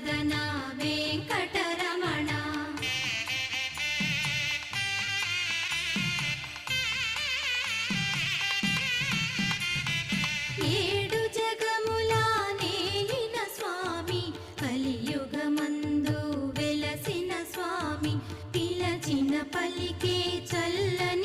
వదన వెంకటరమణ ఏడు జగములా నేలిన స్వామి కలియుగమందు వెలసిన స్వామి పిలచిన పలికే చల్లని